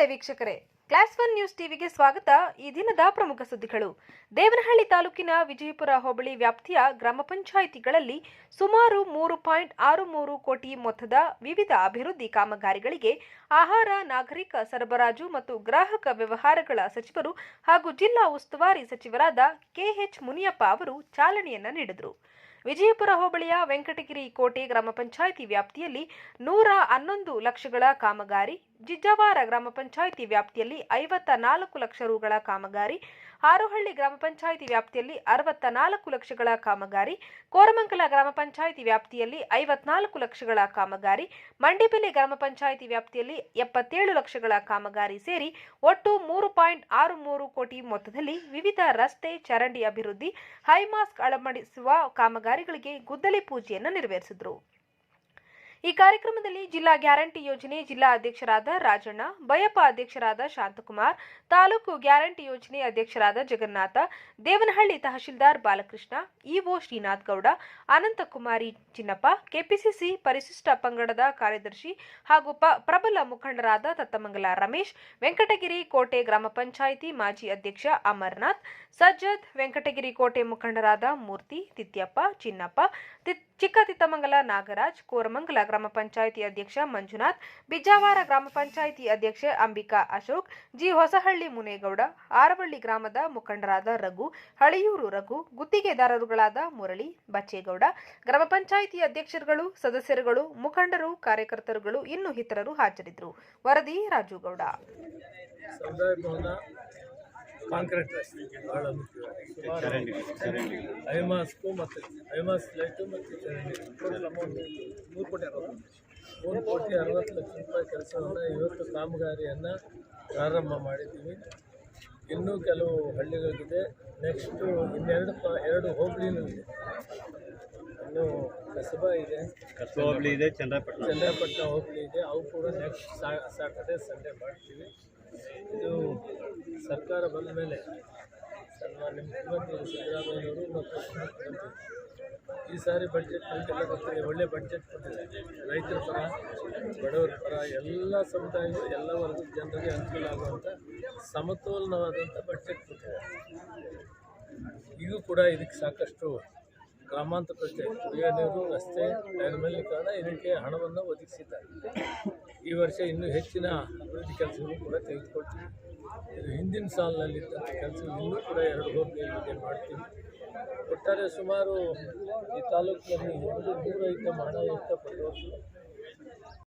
ನಮಸ್ತೆ ವೀಕ್ಷಕರೇ, class 1 news ಟಿವಿಗೆ ಸ್ವಾಗತ. ಈ ದಿನದ ಪ್ರಮುಖ ಸುದ್ದಿಗಳು. ದೇವನಹಳ್ಳಿ ತಾಲೂಕಿನ ವಿಜಯಪುರ ಹೋಬಳಿ ವ್ಯಾಪ್ತಿಯ ಗ್ರಾಮ ಪಂಚಾಯಿತಿಗಳಲ್ಲಿ ಸುಮಾರು 3.63 ಕೋಟಿ ಮೊತ್ತದ ವಿವಿಧ ಅಭಿವೃದ್ಧಿ ಕಾಮಗಾರಿಗಳಿಗೆ ಆಹಾರ, ನಾಗರಿಕ ಸರಬರಾಜು ಮತ್ತು ಗ್ರಾಹಕ ವ್ಯವಹಾರಗಳ ಸಚಿವರು ಹಾಗೂ ಜಿಲ್ಲಾ ಉಸ್ತುವಾರಿ ಸಚಿವರಾದ ಕೆಎಚ್ ಮುನಿಯಪ್ಪ ಅವರು ಚಾಲನೆಯನ್ನ ನೀಡಿದರು. ವಿಜಯಪುರ ಹೋಬಳಿಯ ವೆಂಕಟಗಿರಿ ಕೋಟೆ ಗ್ರಾಮ ಪಂಚಾಯಿತಿ ವ್ಯಾಪ್ತಿಯಲ್ಲಿ 111 ಲಕ್ಷಗಳ ಕಾಮಗಾರಿ, ಜಿಜ್ಜವಾರ ಗ್ರಾಮ ಪಂಚಾಯಿತಿ ವ್ಯಾಪ್ತಿಯಲ್ಲಿ 54 ಲಕ್ಷ ರುಗಳ ಕಾಮಗಾರಿ, ಹಾರೋಹಳ್ಳಿ ಗ್ರಾಮ ಪಂಚಾಯಿತಿ ವ್ಯಾಪ್ತಿಯಲ್ಲಿ 64 ಲಕ್ಷಗಳ ಕಾಮಗಾರಿ, ಕೋರಮಂಗಲ ಗ್ರಾಮ ಪಂಚಾಯಿತಿ ವ್ಯಾಪ್ತಿಯಲ್ಲಿ 54 ಲಕ್ಷಗಳ ಕಾಮಗಾರಿ, ಮಂಡಿಬೆಲೆ ಗ್ರಾಮ ಪಂಚಾಯಿತಿ ವ್ಯಾಪ್ತಿಯಲ್ಲಿ 77 ಲಕ್ಷಗಳ ಕಾಮಗಾರಿ ಸೇರಿ ಒಟ್ಟು 3.63 ಕೋಟಿ ಮೊತ್ತದಲ್ಲಿ ವಿವಿಧ ರಸ್ತೆ, ಚರಂಡಿ ಅಭಿವೃದ್ಧಿ, ಹೈಮಾಸ್ಕ್ ಅಳವಡಿಸುವ ಕಾಮಗಾರಿಗಳಿಗೆ ಗುದ್ದಲಿ ಪೂಜೆಯನ್ನು ನೆರವೇರಿಸಿದರು. ಈ ಕಾರ್ಯಕ್ರಮದಲ್ಲಿ ಜಿಲ್ಲಾ ಗ್ಯಾರಂಟಿ ಯೋಜನೆ ಜಿಲ್ಲಾ ಅಧ್ಯಕ್ಷರಾದ ರಾಜಣ್ಣ, ಬಯಪ ಅಧ್ಯಕ್ಷರಾದ ಶಾಂತಕುಮಾರ್, ತಾಲೂಕು ಗ್ಯಾರಂಟಿ ಯೋಜನೆ ಅಧ್ಯಕ್ಷರಾದ ಜಗನ್ನಾಥ, ದೇವನಹಳ್ಳಿ ತಹಶೀಲ್ದಾರ್ ಬಾಲಕೃಷ್ಣ, ಇಒ ಶ್ರೀನಾಥ್ ಗೌಡ, ಅನಂತಕುಮಾರಿ ಚಿನ್ನಪ್ಪ, ಕೆಪಿಸಿಸಿ ಪರಿಶಿಷ್ಟ ಪಂಗಡದ ಕಾರ್ಯದರ್ಶಿ ಹಾಗೂ ಪ್ರಬಲ ಮುಖಂಡರಾದ ತತ್ತಮಂಗಲ ರಮೇಶ್, ವೆಂಕಟಗಿರಿ ಕೋಟೆ ಗ್ರಾಮ ಪಂಚಾಯಿತಿ ಮಾಜಿ ಅಧ್ಯಕ್ಷ ಅಮರನಾಥ್, ಸಜ್ಜದ್, ವೆಂಕಟಗಿರಿ ಕೋಟೆ ಮುಖಂಡರಾದ ಮೂರ್ತಿ, ತಿತ್ಯಪ್ಪ, ಚಿನ್ನಪ್ಪ, ಚಿಕ್ಕ ತಿತ್ತಮಂಗಲ ನಾಗರಾಜ್, ಕೋರಮಂಗಲ ಗ್ರಾಮ ಪಂಚಾಯಿತಿ ಅಧ್ಯಕ್ಷ ಮಂಜುನಾಥ್, ಬಿಜ್ಜಾವಾರ ಗ್ರಾಮ ಪಂಚಾಯಿತಿ ಅಧ್ಯಕ್ಷೆ ಅಂಬಿಕಾ ಅಶೋಕ್, ಜಿ ಹೊಸಹಳ್ಳಿ ಮುನೇಗೌಡ, ಆರವಳ್ಳಿ ಗ್ರಾಮದ ಮುಖಂಡರಾದ ರಘು, ಹಳಿಯೂರು ರಘು, ಗುತ್ತಿಗೆದಾರರುಗಳಾದ ಮುರಳಿ, ಬಚ್ಚೇಗೌಡ, ಗ್ರಾಮ ಪಂಚಾಯಿತಿ ಅಧ್ಯಕ್ಷರುಗಳು, ಸದಸ್ಯರುಗಳು, ಮುಖಂಡರು, ಕಾರ್ಯಕರ್ತರುಗಳು ಇನ್ನು ಇತರರು ಹಾಜರಿದ್ದರು. ವರದಿ ರಾಜುಗೌಡ. ಕಾಂಕ್ರೀಟ್ ರಸ್ತೆ ಭಾಳ ಮುಖ್ಯವಾಗಿ ಐಮಾಸ್ಕು ಮತ್ತು ಐಮಾಸ್ಕ್ ಲೈಟು ಮತ್ತು ಚರಂಡಿ ಟೋಟಲ್ ಅಮೌಂಟ್ 3 ಕೋಟಿ 60 ಲಕ್ಷ ರೂಪಾಯಿ ಕೆಲಸವನ್ನು ಇವತ್ತು ಕಾಮಗಾರಿಯನ್ನು ಪ್ರಾರಂಭ ಮಾಡಿದ್ದೀವಿ. ಇನ್ನೂ ಕೆಲವು ಹಳ್ಳಿಗಳಿದೆ. ನೆಕ್ಸ್ಟು ಇನ್ನೆರಡು ಹೋಬಳಿನೂ ಇದೆ. ಇನ್ನೂ ಕಸಬಾ ಇದೆ, ಹೋಬಳಿ ಇದೆ, ಚನ್ನಪಟ್ಟಣ ಹೋಬಳಿ ಇದೆ. ಅವು ಕೂಡ ನೆಕ್ಸ್ಟ್ ಸ್ಯಾಟರ್ಡೆ ಸಂಡೇ ಮಾಡ್ತೀವಿ. ಇದು ಸರ್ಕಾರ ಬಂದ ಮೇಲೆ ಸನ್ಮಾನ್ಯ ಮುಖ್ಯಮಂತ್ರಿ ಸಿದ್ದರಾಮಯ್ಯವರು ಮತ್ತು ಈ ಸಾರಿ ಬಡ್ಜೆಟ್ ನಮಗೆಲ್ಲ ಗೊತ್ತಿದೆ, ಒಳ್ಳೆ ಬಡ್ಜೆಟ್ ಕೊಟ್ಟಿದೆ. ರೈತರ ಪರ, ಬಡವರ ಪರ, ಎಲ್ಲ ಸಮುದಾಯಗಳು, ಎಲ್ಲ ವರ್ಗದ ಜನರಿಗೆ ಅನುಕೂಲ ಆಗುವಂಥ ಸಮತೋಲನವಾದಂಥ ಬಡ್ಜೆಟ್ ಕೊಟ್ಟಿದೆ. ಈಗೂ ಕೂಡ ಇದಕ್ಕೆ ಸಾಕಷ್ಟು ಗ್ರಾಮಾಂತರ ಪ್ರದೇಶ ಕುಡಿಯುವ ನೀರು, ರಸ್ತೆ, ನೈರ್ಮಲ್ಯೀಕರಣ ಇದಕ್ಕೆ ಹಣವನ್ನು ಒದಗಿಸಿದ್ದಾರೆ. ಈ ವರ್ಷ ಇನ್ನೂ ಹೆಚ್ಚಿನ ಅಭಿವೃದ್ಧಿ ಕೆಲಸಗಳು ಕೂಡ ತೆಗೆದುಕೊಳ್ತೀವಿ. ಇದು ಹಿಂದಿನ ಸಾಲಿನಲ್ಲಿದ್ದಂಥ ಕೆಲಸಗಳು ಇನ್ನೂ ಕೂಡ 2 ಹೋಬಳಿಗಳಿಗೆ ಮಾಡ್ತೀವಿ. ಒಟ್ಟಾರೆ ಸುಮಾರು ಈ ತಾಲೂಕಿನಲ್ಲಿ 100 ಐಟಮ್ ಹಣಯುಕ್ತ ಪರಿವರ್ತನೆ